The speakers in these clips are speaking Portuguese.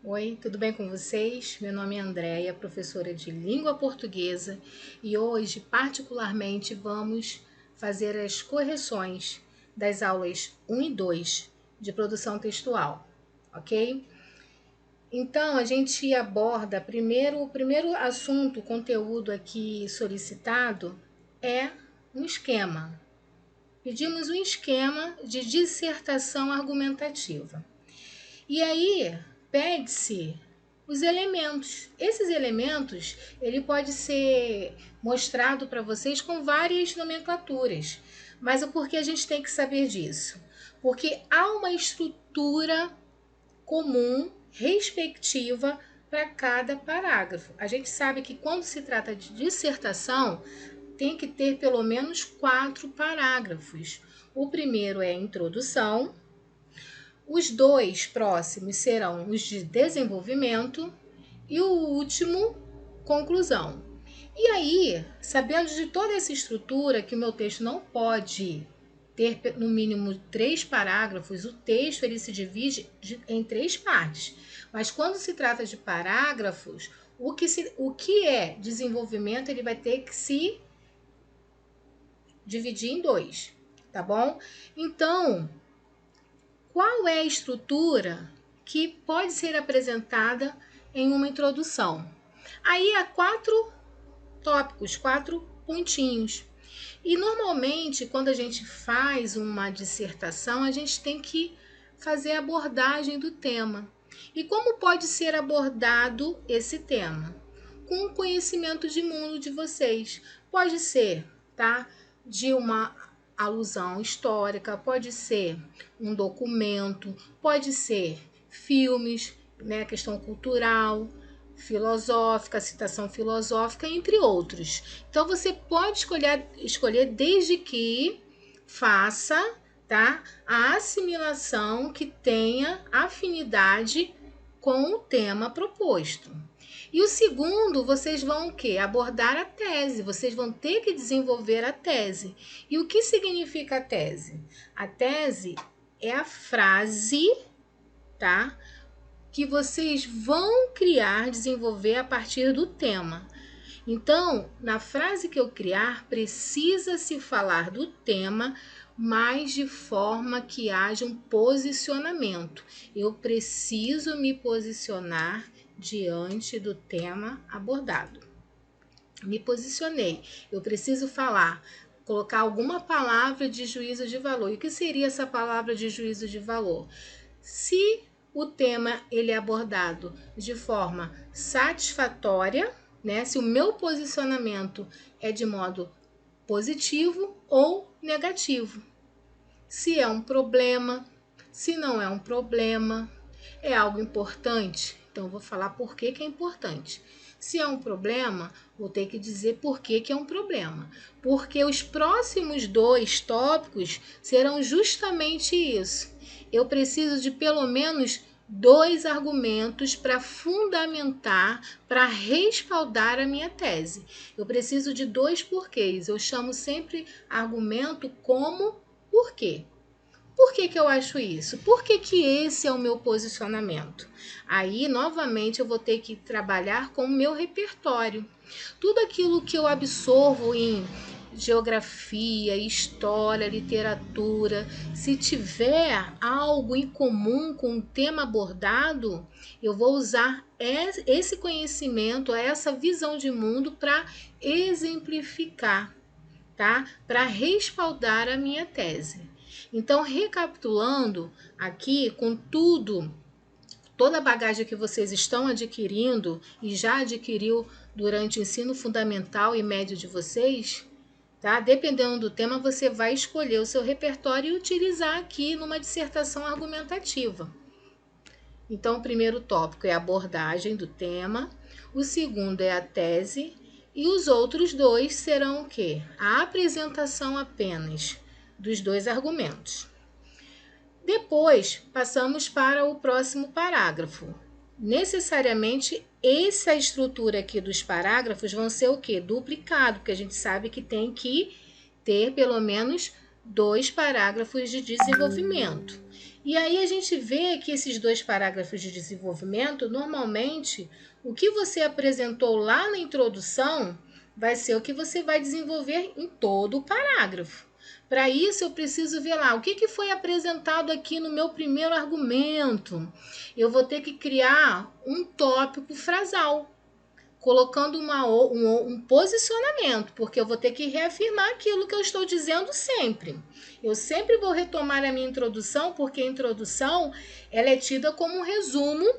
Oi, tudo bem com vocês? Meu nome é Andréia, professora de língua portuguesa, e hoje, particularmente, vamos fazer as correções das aulas 1 e 2 de produção textual, ok? Então, a gente aborda o primeiro assunto, conteúdo aqui solicitado é um esquema. Pedimos um esquema de dissertação argumentativa. E aí, pede-se os elementos. Esses elementos, ele pode ser mostrado para vocês com várias nomenclaturas. Mas o porquê a gente tem que saber disso? Porque há uma estrutura comum, respectiva para cada parágrafo. A gente sabe que quando se trata de dissertação, tem que ter pelo menos 4 parágrafos. O primeiro é a introdução, os dois próximos serão os de desenvolvimento e o último, conclusão. E aí, sabendo de toda essa estrutura, que o meu texto não pode ter no mínimo 3 parágrafos, o texto ele se divide em 3 partes. Mas quando se trata de parágrafos, o que é desenvolvimento, ele vai ter que se dividir em 2, tá bom? Então, qual é a estrutura que pode ser apresentada em uma introdução? Aí há 4 tópicos, 4 pontinhos. E normalmente, quando a gente faz uma dissertação, a gente tem que fazer a abordagem do tema. E como pode ser abordado esse tema? Com o conhecimento de mundo de vocês. Pode ser, tá? De uma alusão histórica, pode ser um documento, pode ser filmes, né, questão cultural, filosófica, citação filosófica, entre outros. Então você pode escolher desde que faça, tá, a assimilação que tenha afinidade com o tema proposto. E o segundo, vocês vão o quê? Abordar a tese. Vocês vão ter que desenvolver a tese. E o que significa a tese? A tese é a frase, tá? Que vocês vão criar, desenvolver a partir do tema. Então, na frase que eu criar, precisa se falar do tema, mas de forma que haja um posicionamento. Eu preciso me posicionar diante do tema abordado. Me posicionei. Eu preciso falar, colocar alguma palavra de juízo de valor. E o que seria essa palavra de juízo de valor? Se o tema ele é abordado de forma satisfatória, né? Se o meu posicionamento é de modo positivo ou negativo. Se é um problema, se não é um problema, é algo importante, então eu vou falar por que é importante. Se é um problema, vou ter que dizer por que é um problema. Porque os próximos 2 tópicos serão justamente isso. Eu preciso de pelo menos 2 argumentos para fundamentar, para respaldar a minha tese. Eu preciso de 2 porquês. Eu chamo sempre argumento como porquê. Por que eu acho isso? Por que esse é o meu posicionamento? Aí, novamente, eu vou ter que trabalhar com o meu repertório. Tudo aquilo que eu absorvo em geografia, história, literatura, se tiver algo em comum com o tema abordado, eu vou usar esse conhecimento, essa visão de mundo para exemplificar, tá? Para respaldar a minha tese. Então, recapitulando aqui com toda a bagagem que vocês estão adquirindo e já adquiriu durante o ensino fundamental e médio de vocês, tá? Dependendo do tema, você vai escolher o seu repertório e utilizar aqui numa dissertação argumentativa. Então, o primeiro tópico é a abordagem do tema, o segundo é a tese e os outros 2 serão o quê? A apresentação apenas dos 2 argumentos. Depois, passamos para o próximo parágrafo. Necessariamente, essa estrutura aqui dos parágrafos vão ser o quê? Duplicado, porque a gente sabe que tem que ter pelo menos 2 parágrafos de desenvolvimento. E aí a gente vê que esses 2 parágrafos de desenvolvimento, normalmente, o que você apresentou lá na introdução vai ser o que você vai desenvolver em todo o parágrafo. Para isso, eu preciso ver lá o que foi apresentado aqui no meu primeiro argumento. Eu vou ter que criar um tópico frasal, colocando um posicionamento, porque eu vou ter que reafirmar aquilo que eu estou dizendo sempre. Eu sempre vou retomar a minha introdução, porque a introdução ela é tida como um resumo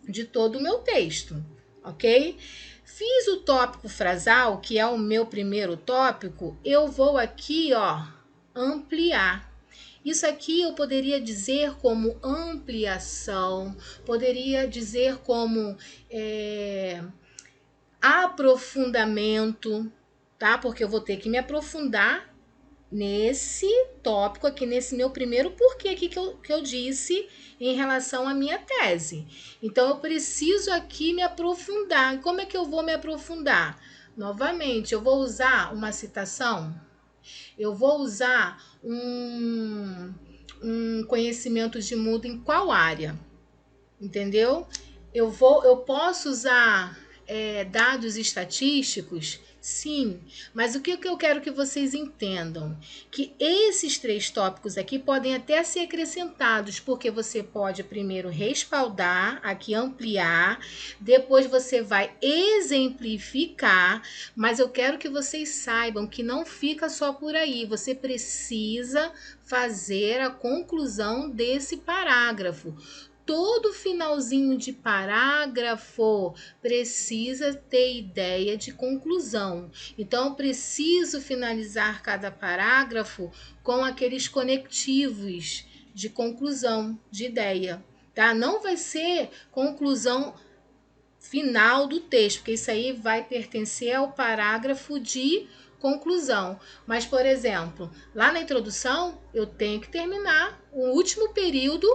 de todo o meu texto, ok? Fiz o tópico frasal, que é o meu primeiro tópico, eu vou aqui, ó, ampliar. Isso aqui eu poderia dizer como ampliação, poderia dizer como aprofundamento, tá? Porque eu vou ter que me aprofundar nesse tópico aqui, nesse meu primeiro porquê aqui que eu disse em relação à minha tese. Então, eu preciso aqui me aprofundar. E como é que eu vou me aprofundar? Novamente, eu vou usar uma citação, eu vou usar um conhecimento de mundo em qual área? Entendeu? Eu posso usar dados estatísticos? Sim, mas o que eu quero que vocês entendam? Que esses 3 tópicos aqui podem até ser acrescentados, porque você pode primeiro respaldar, aqui ampliar, depois você vai exemplificar, mas eu quero que vocês saibam que não fica só por aí, você precisa fazer a conclusão desse parágrafo. Todo finalzinho de parágrafo precisa ter ideia de conclusão. Então, eu preciso finalizar cada parágrafo com aqueles conectivos de conclusão, de ideia, tá? Não vai ser conclusão final do texto, porque isso aí vai pertencer ao parágrafo de conclusão. Mas, por exemplo, lá na introdução, eu tenho que terminar o último período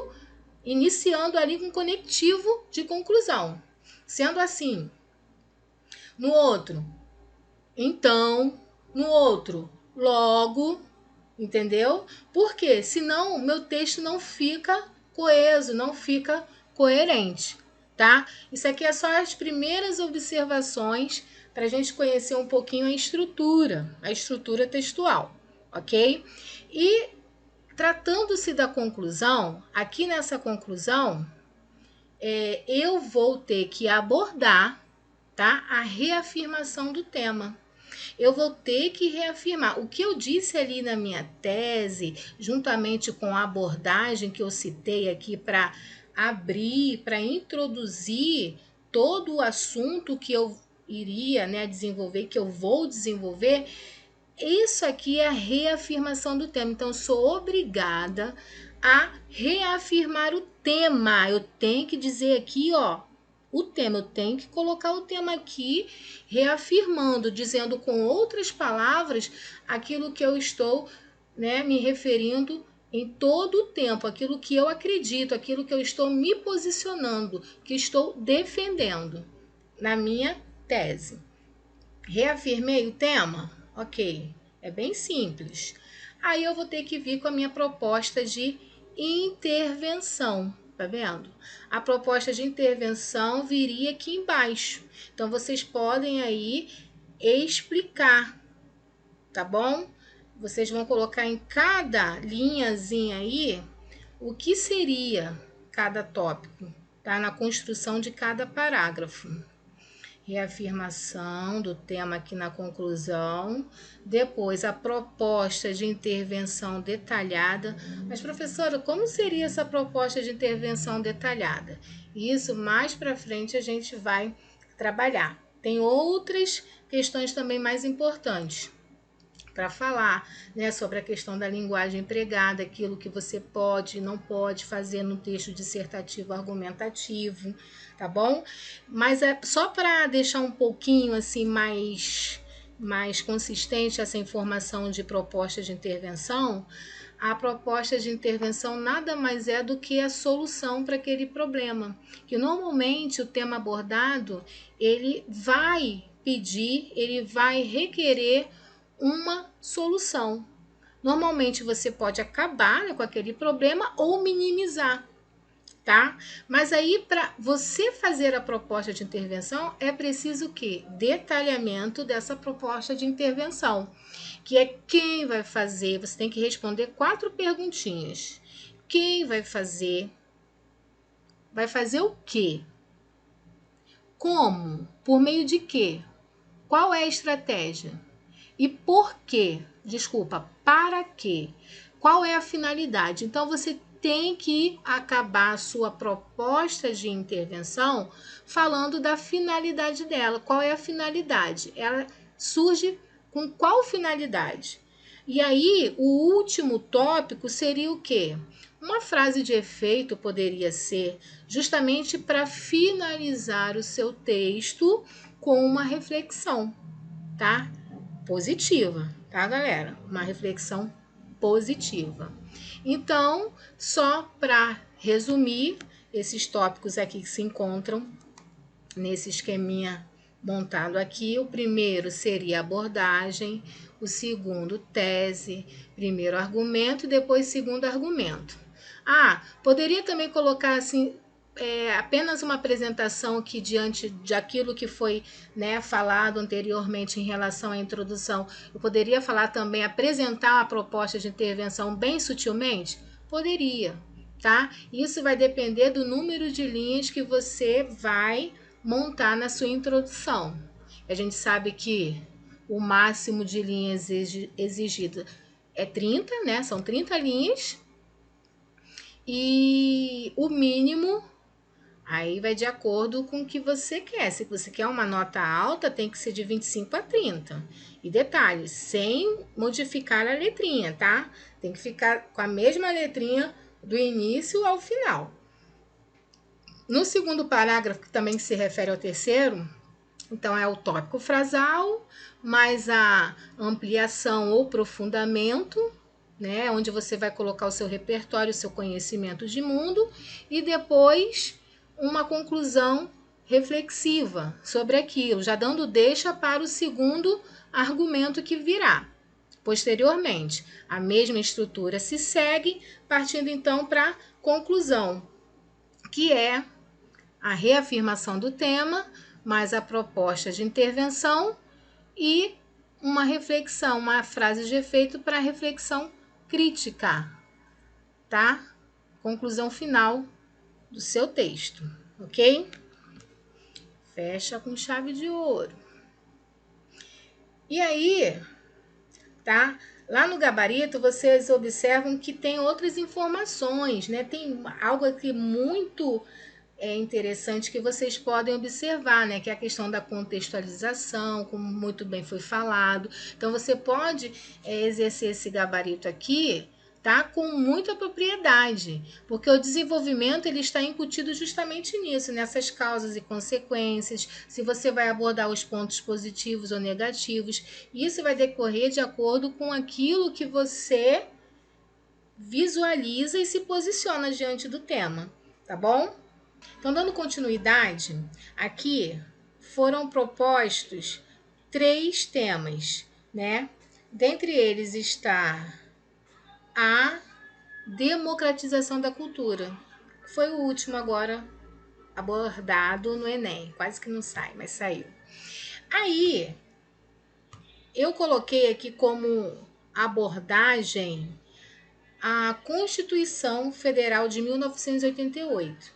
iniciando ali com conectivo de conclusão. Sendo assim, no outro, então, no outro, logo, entendeu? Porque senão meu texto não fica coeso, não fica coerente, tá? Isso aqui é só as primeiras observações para a gente conhecer um pouquinho a estrutura textual, ok? E tratando-se da conclusão, aqui nessa conclusão, eu vou ter que abordar, tá, a reafirmação do tema. Eu vou ter que reafirmar o que eu disse ali na minha tese, juntamente com a abordagem que eu citei aqui para abrir, para introduzir todo o assunto que eu iria, né, desenvolver, que eu vou desenvolver. Isso aqui é a reafirmação do tema. Então, eu sou obrigada a reafirmar o tema. Eu tenho que dizer aqui, ó, o tema. Eu tenho que colocar o tema aqui, reafirmando, dizendo com outras palavras aquilo que eu estou, né, me referindo em todo o tempo, aquilo que eu acredito, aquilo que eu estou me posicionando, que estou defendendo na minha tese. Reafirmei o tema? Ok, é bem simples. Aí eu vou ter que vir com a minha proposta de intervenção, tá vendo? A proposta de intervenção viria aqui embaixo. Então, vocês podem aí explicar, tá bom? Vocês vão colocar em cada linhazinha aí o que seria cada tópico, tá? Na construção de cada parágrafo. Reafirmação do tema aqui na conclusão, depois a proposta de intervenção detalhada. Mas, professora, como seria essa proposta de intervenção detalhada? Isso mais para frente a gente vai trabalhar. Tem outras questões também mais importantes para falar, né, sobre a questão da linguagem empregada, aquilo que você pode e não pode fazer no texto dissertativo argumentativo, tá bom? Mas é só para deixar um pouquinho assim mais consistente essa informação de proposta de intervenção. A proposta de intervenção nada mais é do que a solução para aquele problema, que normalmente o tema abordado, ele vai pedir, ele vai requerer uma solução. Normalmente você pode acabar, né, com aquele problema ou minimizar, tá? Mas aí, para você fazer a proposta de intervenção, é preciso que detalhamento dessa proposta de intervenção, que é quem vai fazer. Você tem que responder 4 perguntinhas. Quem vai fazer? Vai fazer o quê? Como? Por meio de quê? Qual é a estratégia? E por quê? Desculpa, para quê? Qual é a finalidade? Então você tem que acabar a sua proposta de intervenção falando da finalidade dela. Qual é a finalidade? Ela surge com qual finalidade? E aí, o último tópico seria o quê? Uma frase de efeito poderia ser justamente para finalizar o seu texto com uma reflexão, tá? Positiva, tá, galera? Uma reflexão positiva. Então, só para resumir, esses tópicos aqui que se encontram nesse esqueminha montado aqui, o primeiro seria abordagem, o segundo tese, primeiro argumento e depois segundo argumento. Poderia também colocar assim, apenas uma apresentação aqui diante de aquilo que foi, né, falado anteriormente em relação à introdução. Eu poderia falar também, apresentar a proposta de intervenção bem sutilmente? Poderia, tá? Isso vai depender do número de linhas que você vai montar na sua introdução. A gente sabe que o máximo de linhas exigido é 30, né? São 30 linhas. E o mínimo aí vai de acordo com o que você quer. Se você quer uma nota alta, tem que ser de 25 a 30. E detalhe, sem modificar a letrinha, tá? Tem que ficar com a mesma letrinha do início ao final. No segundo parágrafo, que também se refere ao terceiro, então é o tópico frasal, mais a ampliação ou aprofundamento, né? Onde você vai colocar o seu repertório, o seu conhecimento de mundo, e depois uma conclusão reflexiva sobre aquilo, já dando deixa para o segundo argumento que virá. Posteriormente, a mesma estrutura se segue, partindo então para a conclusão, que é a reafirmação do tema, mais a proposta de intervenção e uma reflexão, uma frase de efeito para reflexão crítica, tá? Conclusão final do seu texto, ok? Fecha com chave de ouro. E aí, tá? Lá no gabarito, vocês observam que tem outras informações, né? Tem algo aqui muito interessante que vocês podem observar, né? Que é a questão da contextualização, como muito bem foi falado. Então, você pode exercer esse gabarito aqui, tá? Com muita propriedade, porque o desenvolvimento ele está incutido justamente nisso, nessas causas e consequências, se você vai abordar os pontos positivos ou negativos. Isso vai decorrer de acordo com aquilo que você visualiza e se posiciona diante do tema, tá bom? Então, dando continuidade, aqui foram propostos 3 temas, né? Dentre eles está a democratização da cultura. Foi o último agora abordado no Enem. Quase que não sai, mas saiu. Aí, eu coloquei aqui como abordagem a Constituição Federal de 1988.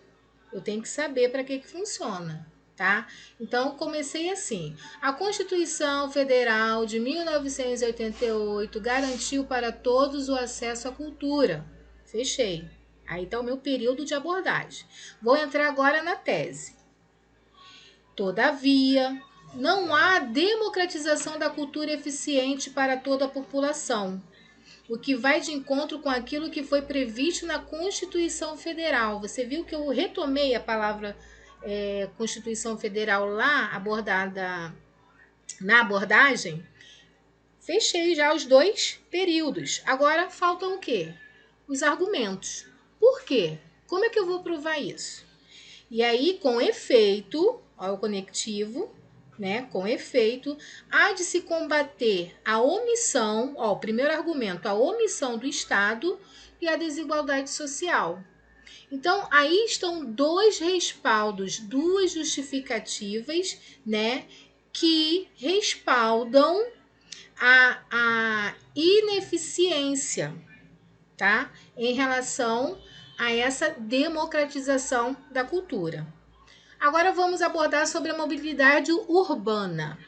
Eu tenho que saber para que funciona, tá? Então, comecei assim. A Constituição Federal de 1988 garantiu para todos o acesso à cultura. Fechei. Aí está o meu período de abordagem. Vou entrar agora na tese. Todavia, não há democratização da cultura eficiente para toda a população, o que vai de encontro com aquilo que foi previsto na Constituição Federal. Você viu que eu retomei a palavra Constituição Federal lá, abordada na abordagem? Fechei já os 2 períodos. Agora faltam o quê? Os argumentos. Por quê? Como é que eu vvou provar isso? E aí, com efeito, olha o conectivo, né? Com efeito, há de se combater a omissão, ó, o primeiro argumento, a omissão do Estado e a desigualdade social. Então, aí estão dois respaldos, duas justificativas, né, que respaldam a ineficiência, tá, em relação a essa democratização da cultura. Agora vamos abordar sobre a mobilidade urbana.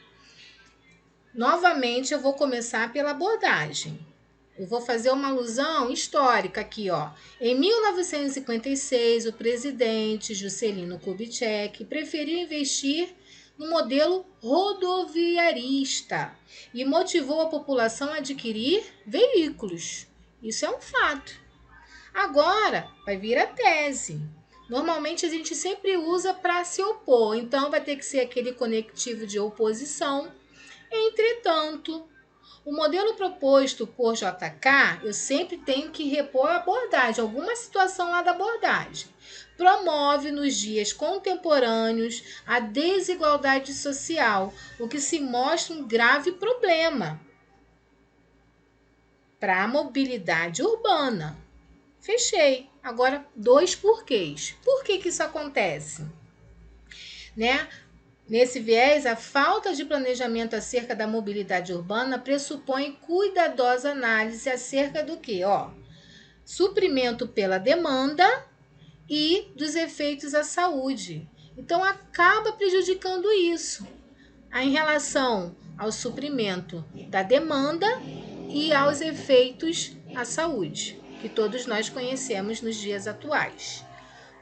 Novamente, eu vou começar pela abordagem. Eu vou fazer uma alusão histórica aqui, ó. Em 1956, o presidente Juscelino Kubitschek preferiu investir no modelo rodoviarista e motivou a população a adquirir veículos. Isso é um fato. Agora vai vir a tese. Normalmente a gente sempre usa para se opor, então vai ter que ser aquele conectivo de oposição. Entretanto, o modelo proposto por JK, eu sempre tenho que repor a abordagem, alguma situação lá da abordagem. Promove nos dias contemporâneos a desigualdade social, o que se mostra um grave problema para a mobilidade urbana. Fechei. Agora, dois porquês. Por que isso acontece? Né? Nesse viés, a falta de planejamento acerca da mobilidade urbana pressupõe cuidadosa análise acerca do que? Suprimento pela demanda e dos efeitos à saúde. Então, acaba prejudicando isso em relação ao suprimento da demanda e aos efeitos à saúde, que todos nós conhecemos nos dias atuais.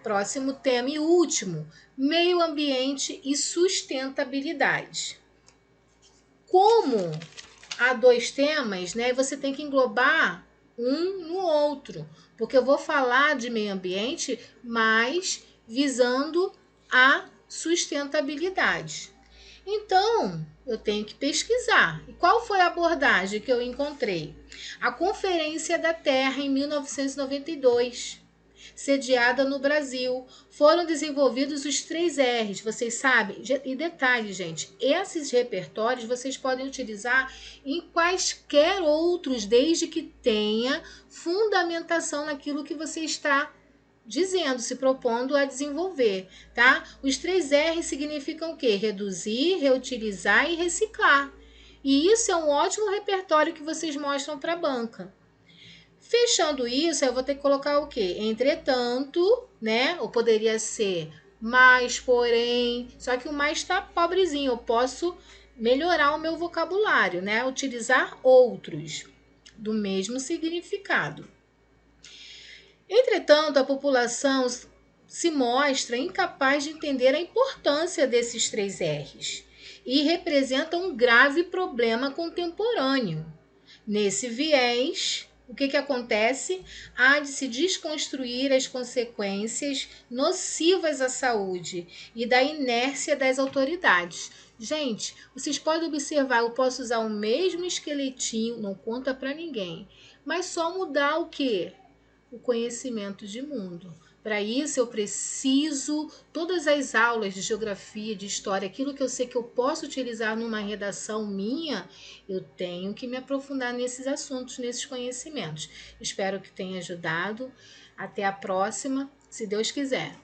Próximo tema e último, meio ambiente e sustentabilidade. Como há dois temas, né, você tem que englobar um no outro, porque eu vou falar de meio ambiente, mas visando a sustentabilidade. Então, eu tenho que pesquisar. E qual foi a abordagem que eu encontrei? A Conferência da Terra em 1992. Sediada no Brasil. Foram desenvolvidos os 3 R's, vocês sabem? E detalhe, gente, esses repertórios vocês podem utilizar em quaisquer outros, desde que tenha fundamentação naquilo que você está dizendo, se propondo a desenvolver, tá? Os 3 R's significam o quê? Reduzir, reutilizar e reciclar. E isso é um ótimo repertório que vocês mostram para a banca. Fechando isso, eu vou ter que colocar o quê? Entretanto, né? Ou poderia ser mais, porém. Só que o mais está pobrezinho. Eu posso melhorar o meu vocabulário, né? Utilizar outros do mesmo significado. Entretanto, a população se mostra incapaz de entender a importância desses 3 R's e representa um grave problema contemporâneo. Nesse viés, o que acontece? Há de se desconstruir as consequências nocivas à saúde e da inércia das autoridades. Gente, vocês podem observar, eu posso usar o mesmo esqueletinho, não conta para ninguém, mas só mudar o quê? O conhecimento de mundo. Para isso eu preciso todas as aulas de geografia, de história, aquilo que eu sei que eu posso utilizar numa redação minha, eu tenho que me aprofundar nesses assuntos, nesses conhecimentos. Espero que tenha ajudado. Até a próxima, se Deus quiser.